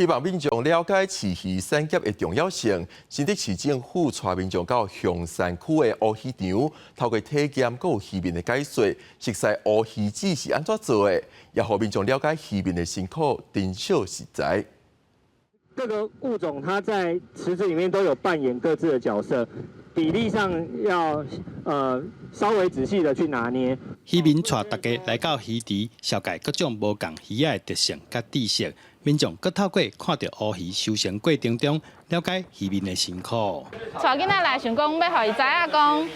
希望民众了解饲鱼产业的重要性。新竹市政府带民众到香山区的乌鱼场，透过体验佮有渔民的解说，熟悉乌鱼子是安怎做的，也让民众了解渔民的辛苦，珍惜食材。各个物种它在池子里面都有扮演各自的角色，比例上要稍微仔细的去拿捏。渔民带大家来到渔池，了解各种无同鱼仔的特性甲知识。民众阁透过看到乌鱼收成过程中，了解渔民的辛苦。带囡仔来想讲，要互伊知影讲，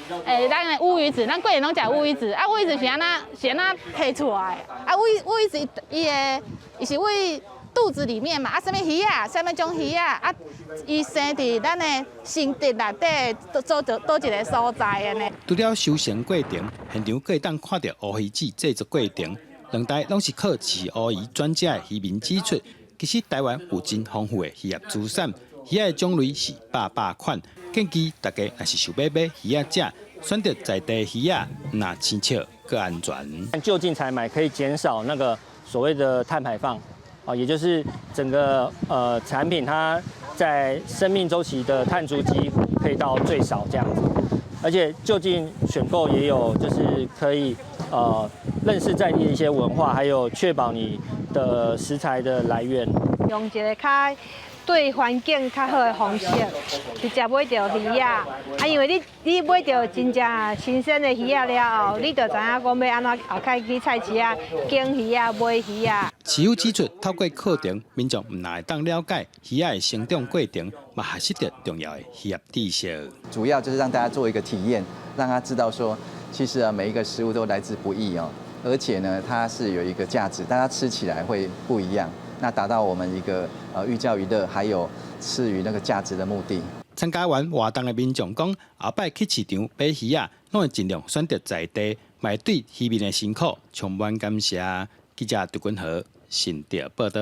咱的乌鱼子，咱过年拢食乌鱼子，啊乌鱼子是安怎摕出来？啊乌鱼子伊是为肚子里面嘛，啊，什么鱼啊，什么种鱼啊，啊，伊生伫咱的身体内底做倒一个所在的呢。除了收成过程，现场可以当看到乌鱼子制作过程，两台拢是靠饲乌鱼专家的渔民指出。其实台湾有真丰富的渔业资产，鱼仔的种类是百款，建议大家若是想要买鱼仔食，选择在地鱼仔，那清澈更安全。就近采买可以减少那个所谓的碳排放。也就是整个产品它在生命周期的碳足迹可以到最少这样子，而且就近选购也有就是可以认识在地的一些文化，还有确保你的食材的来源。用一个较对环境较好的方式，直接买到鱼啊！因为你买到真正新鲜的鱼啊了后，你就知影讲要安怎后开去菜市啊拣鱼啊买鱼啊。市府指出，透过课程，民众唔但会当了解鱼仔的生长过程，嘛学习到重要的渔业知识。主要就是让大家做一个体验，让他知道说，其实每一个食物都来自不易哦，而且呢，它是有一个价值，大家吃起来会不一样。那达到我们一个寓教于乐，还有赐予那个价值的目的。参加完活动的民众讲，后摆去市场买鱼仔，拢会尽量选择在地，嘛对渔民的辛苦充满感谢。记者杜君和新竹报道。